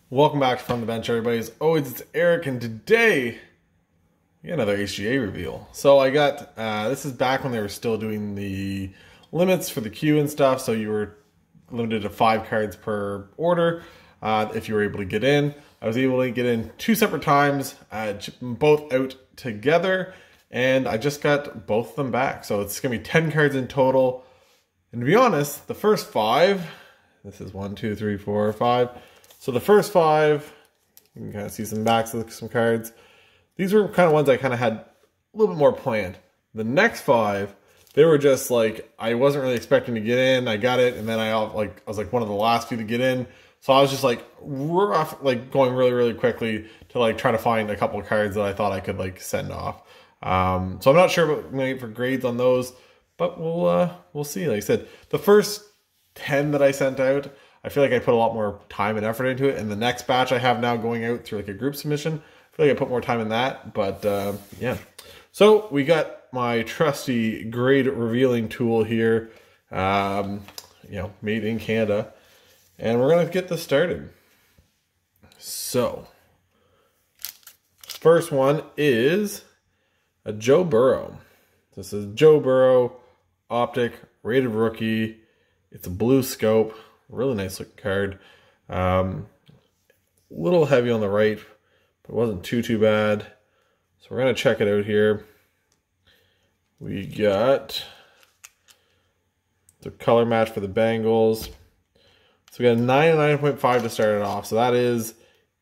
Welcome back to From the Bench, everybody. As always, it's Eric, and today we got another HGA reveal. So I got, this is back when they were still doing the limits for the queue and stuff, so you were limited to 5 cards per order if you were able to get in. I was able to get in 2 separate times, ship them both out together, and I just got both of them back. So it's going to be 10 cards in total. And to be honest, the first 5, this is 1, 2, 3, 4, 5. So the first 5, you can kind of see some backs of some cards. These were kind of ones I kind of had a little bit more planned. The next 5, they were just like, I wasn't really expecting to get in. I got it, and then I was like one of the last few to get in. So I was just like rough, like going really quickly to like try to find a couple of cards that I thought I could like send off. So I'm not sure about waiting for grades on those, but we'll see. Like I said, the first 10 that I sent out, I feel like I put a lot more time and effort into it. And the next batch I have now going out through like a group submission, I feel like I put more time in that. But yeah. So we got my trusty grade revealing tool here, you know, made in Canada. And we're going to get this started. So, first one is a Joe Burrow. This is Joe Burrow, Optic, rated rookie. It's a blue scope. Really nice looking card. Little heavy on the right, but it wasn't too bad. So we're going to check it out here. We got the color match for the Bengals. So we got a 9 and 9.5 to start it off. So that is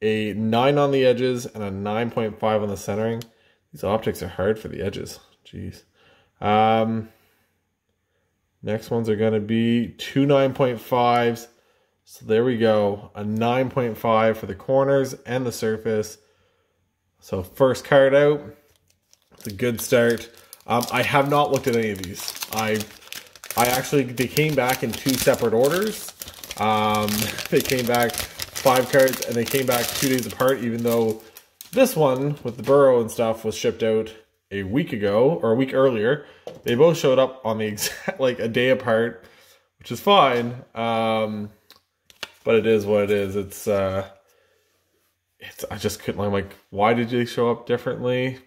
a 9 on the edges and a 9.5 on the centering. These optics are hard for the edges. Jeez. Next ones are going to be 2 9.5s. So there we go. A 9.5 for the corners and the surface. So first card out. It's a good start. I have not looked at any of these. I actually, they came back in 2 separate orders. They came back 5 cards and they came back 2 days apart, even though this one with the Burrow and stuff was shipped out a week ago or a week earlier. They both showed up on the exact, like a day apart, which is fine. But it is what it is. It's I just couldn't, I'm like, why did they show up differently?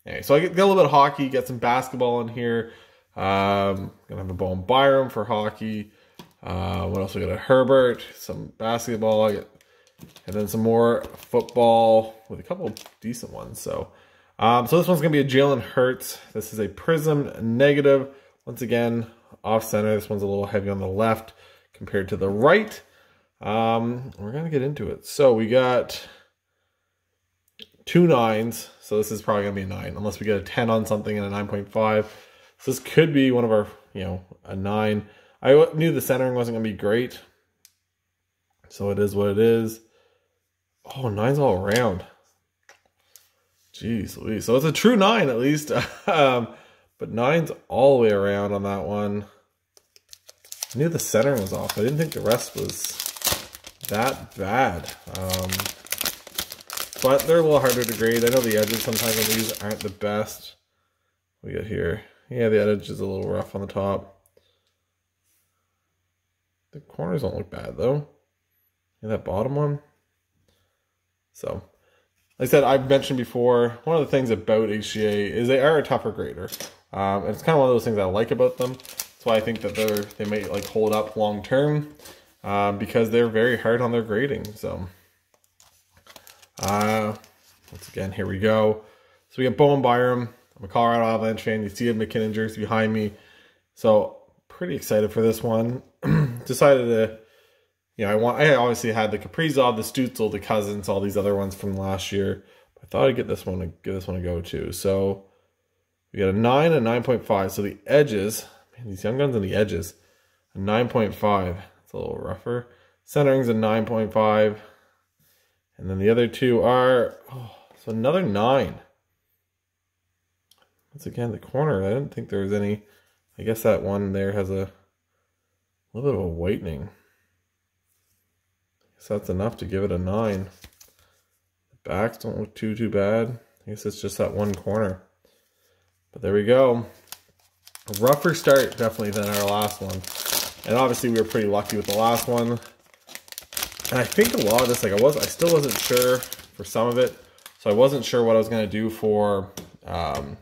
Anyway, so I get a little bit of hockey, get some basketball in here. Gonna have a Bowen Byram for hockey. What else we got? A Herbert, some basketball, and then some more football with a couple of decent ones. So so this one's going to be a Jalen Hurts. This is a Prizm negative. Once again, off center. This one's a little heavy on the left compared to the right. We're going to get into it. So we got 2 9s. So this is probably going to be a 9, unless we get a 10 on something and a 9.5. So this could be one of our, you know, a 9. I knew the centering wasn't going to be great. So it is what it is. Oh, 9's all around. Jeez Louise. So it's a true 9 at least. But 9's all the way around on that one. I knew the centering was off. I didn't think the rest was that bad. But they're a little harder to grade. I know the edges sometimes on these aren't the best. What we got here? Yeah, the edge is a little rough on the top. The corners don't look bad though. And that bottom one. So, like I said, I've mentioned before, one of the things about HGA is they are a tougher grader. And it's kind of one of those things I like about them. That's why I think that they may like hold up long term, because they're very hard on their grading. So, once again, here we go. So we got Bowen Byram. I'm a Colorado Avalanche fan. You see a McKinnon jersey behind me. So, pretty excited for this one. Decided to, you know, I obviously had the Kaprizov, the Stutzel, the Cousins, all these other ones from last year. I thought I'd give this one a go too. So we got a 9 and 9.5. So the edges, man, these young guns on the edges, a 9.5. It's a little rougher. Centering's a 9.5. And then the other 2 are, so another 9. Once again, the corner, I didn't think there was any. I guess that one there has a little bit of a whitening. So that's enough to give it a 9. The backs don't look too bad. I guess it's just that one corner. But there we go. A rougher start, definitely, than our last one. And obviously we were pretty lucky with the last one. And I think a lot of this, like I still wasn't sure for some of it. So I wasn't sure what I was going to do for, I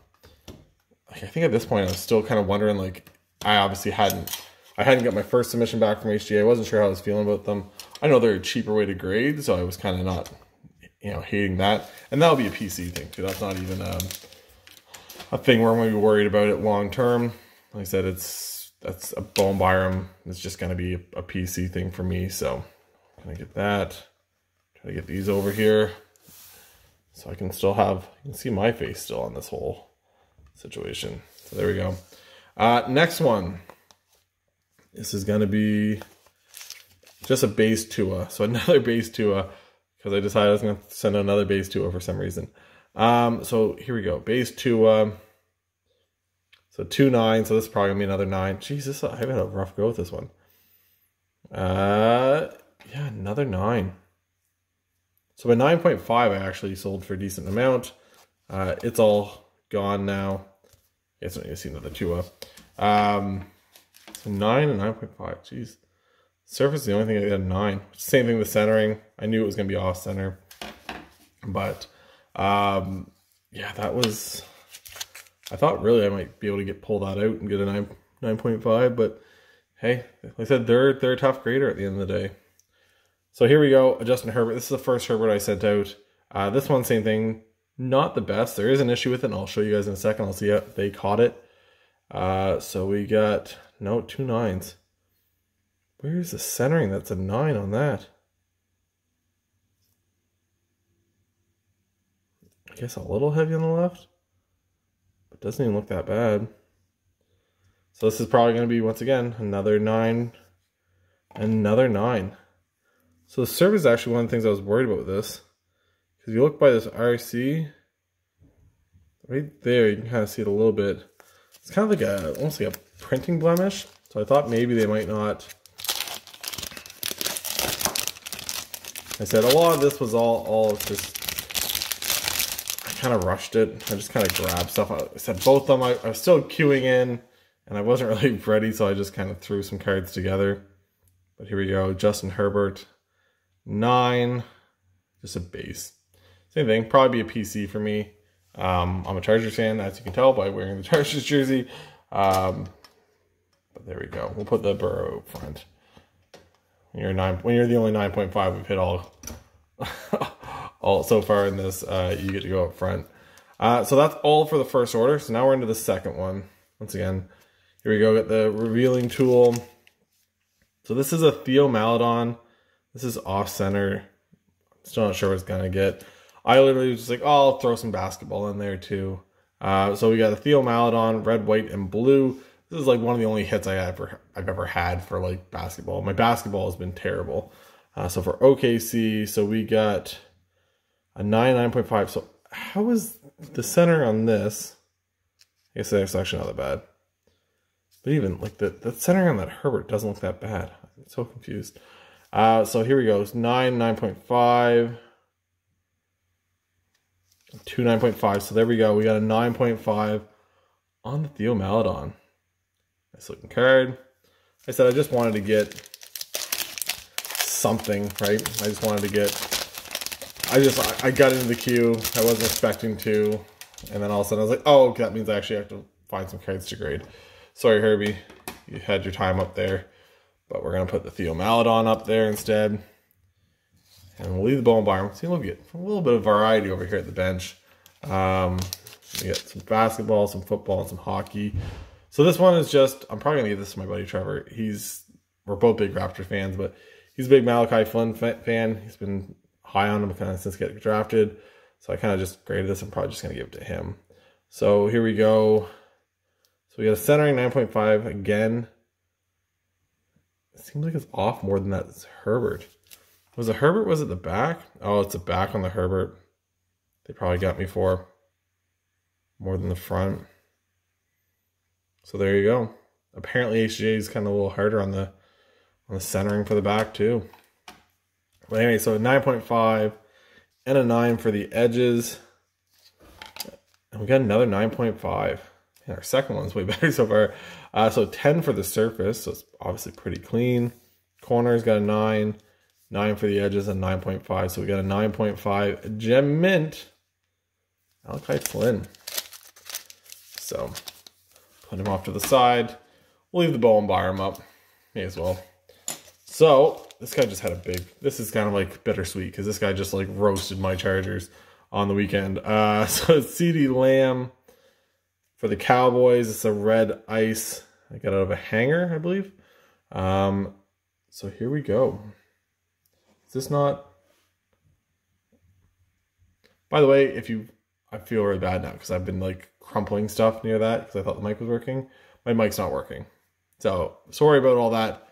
think at this point I was still kind of wondering, like, I hadn't got my first submission back from HGA. I wasn't sure how I was feeling about them. I know they're a cheaper way to grade, so I was kind of not, hating that. And that'll be a PC thing too. That's not even a thing where I'm going to be worried about it long term. Like I said, that's a bone Byram. It's just going to be a PC thing for me. So I'm going to get that. Try to get these over here so I can still have, you can see my face still on this whole situation. So there we go. Next one. This is going to be just a base Tua. So another base Tua, because I decided I was going to send another base Tua for some reason. So here we go. Base Tua. So 2-9. So this is probably going to be another 9. Jesus, I've had a rough go with this one. Yeah, another 9. So my 9.5 I actually sold for a decent amount. It's all gone now. I guess I need to see another Tua. So 9 and 9.5. Jeez. Surface is the only thing I got 9. Same thing with centering. I knew it was going to be off center. But yeah, that was, I thought really I might be able to pull that out and get a 9.5, but hey, like I said, they're a tough grader at the end of the day. So here we go, Justin Herbert. This is the first Herbert I sent out. This one, same thing, not the best. There is an issue with it, and I'll show you guys in a second. I'll see how they caught it. So we got, no, 2 9s. Where's the centering? That's a 9 on that. I guess a little heavy on the left, but doesn't even look that bad. So this is probably going to be, once again, another 9, another 9. So the surface is actually one of the things I was worried about with this. Because if you look by this RC, right there, you can kind of see it a little bit. It's kind of like almost like a printing blemish. So I thought maybe they might not. I said a lot of this was all just, I kind of rushed it. I just kind of grabbed stuff. I said both of them, I was still queuing in and I wasn't really ready, so I just kind of threw some cards together. But here we go, Justin Herbert, 9, just a base. Same thing, probably be a PC for me. I'm a Chargers fan, as you can tell by wearing the Chargers jersey. But there we go. We'll put the Burrow up front. When you're the only 9.5 we've hit all so far in this, you get to go up front. So that's all for the first order. So now we're into the second one. Once again, here we go. Get the revealing tool. So this is a Theo Maladon. This is off center. Still not sure what it's gonna get. I literally was just like, oh, I'll throw some basketball in there too. So we got a Theo Maladon, red, white, and blue. This is like one of the only hits I've ever had for like basketball. My basketball has been terrible. So for OKC, so we got a 9.5. So how is the center on this? I guess that's actually not that bad. But even like the center on that Herbert doesn't look that bad. I'm so confused. So here we go. It's 9.5. 2 9.5. So there we go. We got a 9.5 on the Theo Maladon. Nice looking card. I said I just wanted to get something, right? I just wanted to get, I got into the queue. I wasn't expecting to. And then all of a sudden I was like, oh, that means I actually have to find some cards to grade. Sorry, Herbie. You had your time up there. But we're going to put the Theo Maladon up there instead. And we'll leave the ball and Byram. See, we'll get a little bit of variety over here at the bench. We get some basketball, some football, and some hockey. So this one is just, I'm probably going to give this to my buddy Trevor. We're both big Raptor fans, but he's a big Malachi Flynn fan. He's been high on him kind of since getting drafted. So I kind of just graded this. I'm probably just going to give it to him. So here we go. So we got a centering 9.5 again. It seems like it's off more than that. It's Herbert. Was it Herbert? Was it the back? Oh, it's the back on the Herbert. They probably got me for more than the front. So there you go. Apparently HGA is kind of a little harder on the centering for the back too. But anyway, so a 9.5 and a 9 for the edges. And we got another 9.5. And our second one's way better so far. So 10 for the surface. So it's obviously pretty clean. Corners got a 9. 9 for the edges, and 9.5. So we got a 9.5 gem mint. Malachi Flynn. So put him off to the side. We'll leave the Bowen Byram up. May as well. So this guy just had a big, this is kind of like bittersweet because this guy just like roasted my Chargers on the weekend. So it's CeeDee Lamb for the Cowboys. It's a red ice. I got out of a hanger, I believe. So here we go. Is this not? By the way, I feel really bad now because I've been like crumpling stuff near that because I thought the mic was working. My mic's not working. So sorry about all that.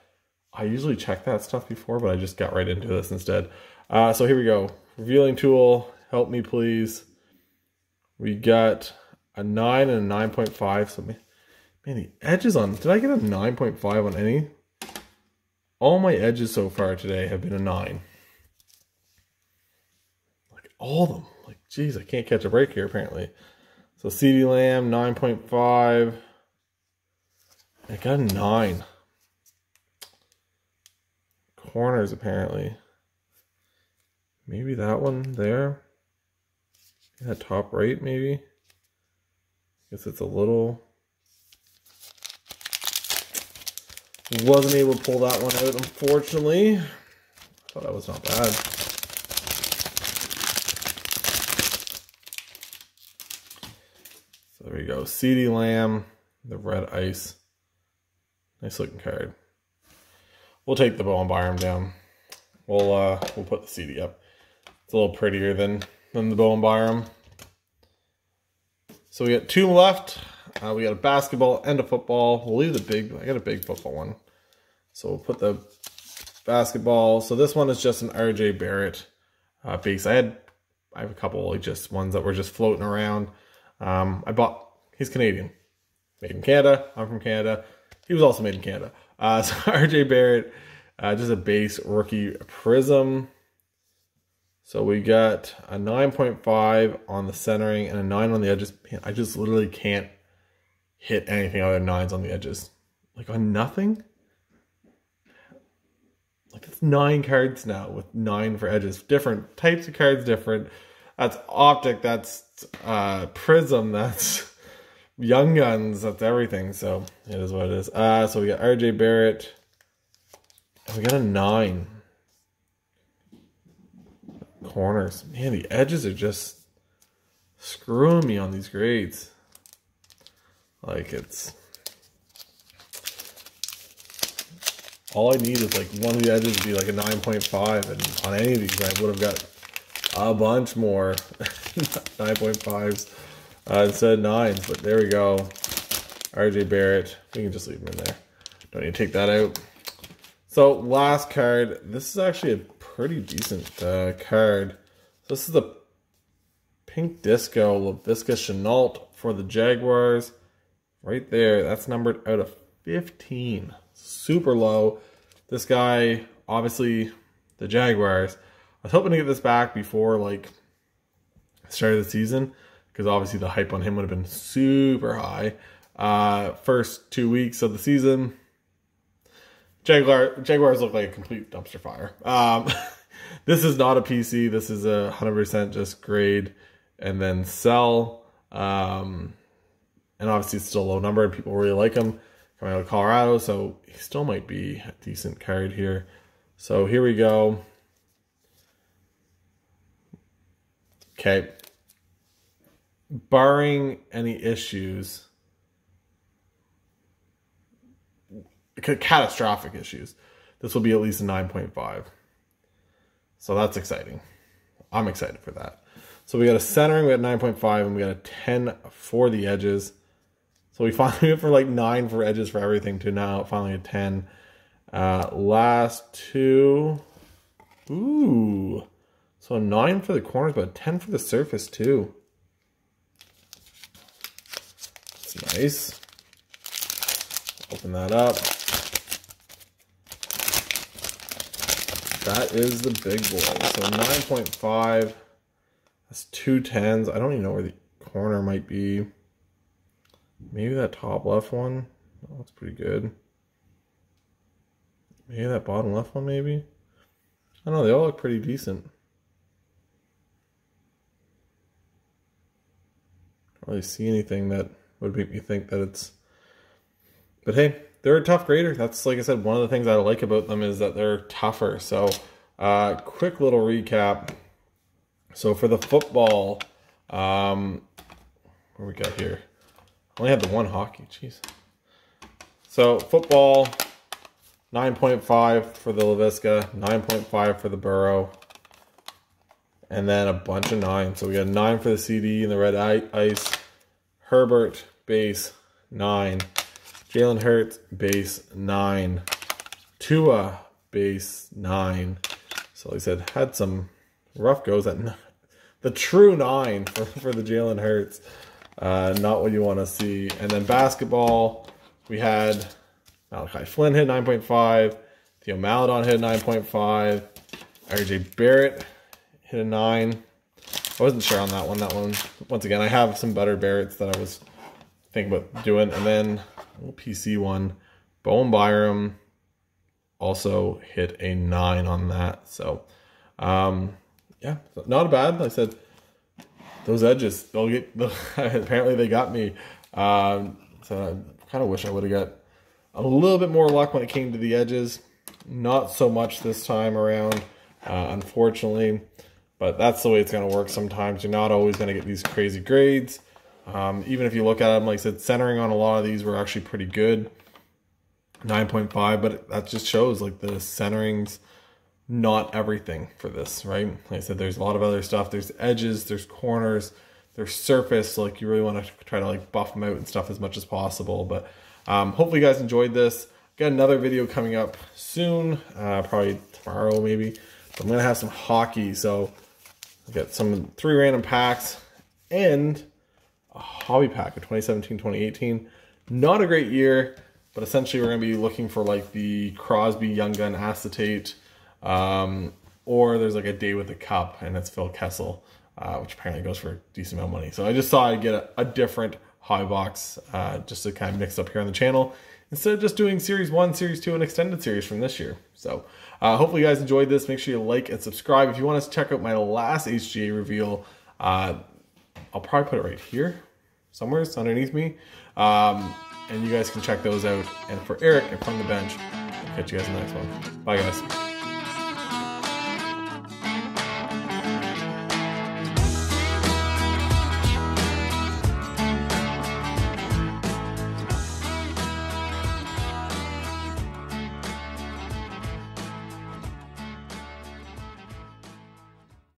I usually check that stuff before, but I just got right into this instead. So here we go. Revealing tool. Help me, please. We got a 9 and a 9.5. So man, the edges on, did I get a 9.5 on any? All my edges so far today have been a 9. Like all of them. Like, geez, I can't catch a break here apparently. So CeeDee Lamb, 9.5. I got a 9. Corners apparently. Maybe that one there. That top right maybe. Guess it's a little. Wasn't able to pull that one out, unfortunately. I thought that was not bad. So there we go. CeeDee Lamb, the red ice. Nice looking card. We'll take the Bowen Byram down. We'll put the CD up. It's a little prettier than the Bowen Byram. So we got 2 left. We got a basketball and a football. We'll leave the big. I got a big football one. So we'll put the basketball. So this one is just an RJ Barrett base. I have a couple like just ones that were just floating around. He's Canadian. Made in Canada. I'm from Canada. He was also made in Canada. So RJ Barrett, just a base rookie Prizm. So we got a 9.5 on the centering and a 9 on the edges. Man, I just literally can't hit anything other than 9s on the edges. Like on nothing? Like it's 9 cards now with 9 for edges. Different types of cards, different. That's Optic, that's Prizm, that's Young Guns, that's everything. So it is what it is. So we got RJ Barrett. And we got a 9. Corners. Man, the edges are just screwing me on these grades. Like it's... all I need is like one of the edges to be like a 9.5, and on any of these I would have got a bunch more 9.5s instead of 9s, but there we go. RJ Barrett, we can just leave him in there. Don't need to take that out. So last card, this is actually a pretty decent card. So this is the Pink Disco LaVisca Chenault for the Jaguars. Right there, that's numbered out of 15. Super low. This guy, obviously, the Jaguars. I was hoping to get this back before like start of the season, because obviously the hype on him would have been super high. First 2 weeks of the season, Jaguars look like a complete dumpster fire. This is not a PC. This is a 100% just grade and then sell. And obviously it's still a low number and people really like him. Coming out of Colorado, so he still might be a decent card here. So here we go. Okay. Barring any issues, catastrophic issues, this will be at least a 9.5. So that's exciting. I'm excited for that. So we got a centering, we got 9.5, and we got a 10 for the edges. So we finally went for like 9 for edges for everything to now finally a 10. Last 2. Ooh. So a 9 for the corners, but a 10 for the surface too. That's nice. Open that up. That is the big boy. So 9.5. That's 2 10s. I don't even know where the corner might be. Maybe that top left one. Oh, that's pretty good. Maybe that bottom left one, maybe. I don't know, they all look pretty decent. I don't really see anything that would make me think that it's... But hey, they're a tough grader. That's, like I said, one of the things I like about them is that they're tougher. So, quick little recap. So for the football, what we got here? I only had the one hockey, jeez. So football, 9.5 for the LaVisca, 9.5 for the Burrow, and then a bunch of 9. So we got 9 for the CD and the red ice. Herbert, base, 9. Jalen Hurts, base, 9. Tua, base, 9. So like I said, had some rough goes at the true 9 for the Jalen Hurts. Not what you want to see. And then basketball, we had Malachi Flynn hit 9.5. Theo Maladon hit 9.5. RJ Barrett hit a 9. I wasn't sure on that one. That one, once again, I have some better Barretts that I was thinking about doing. And then a little PC one, Bowen Byram also hit a 9 on that. So, yeah, not bad. Like I said, those edges, they'll get, apparently they got me. So I kind of wish I would have got a little bit more luck when it came to the edges. Not so much this time around, unfortunately. But that's the way it's going to work sometimes. You're not always going to get these crazy grades. Even if you look at them, like I said, centering on a lot of these were actually pretty good. 9.5, but that just shows like the centering's not everything for this, right? Like I said, there's a lot of other stuff. There's edges, there's corners, there's surface. So like you really want to try to like buff them out and stuff as much as possible. But hopefully you guys enjoyed this. Got another video coming up soon, probably tomorrow maybe. But I'm going to have some hockey. So I got 3 random packs and a hobby pack of 2017-2018. Not a great year, but essentially we're going to be looking for like the Crosby Young Gun Acetate, or there's like a Day with the Cup, and it's Phil Kessel, which apparently goes for a decent amount of money. So I just thought I'd get a different hobby box just to kind of mix up here on the channel, instead of just doing Series 1, Series 2, and Extended Series from this year. So hopefully you guys enjoyed this. Make sure you like and subscribe. If you want to check out my last HGA reveal, I'll probably put it right here, somewhere underneath me. And you guys can check those out. And for Eric and From the Bench, I'll catch you guys in the next one. Bye, guys.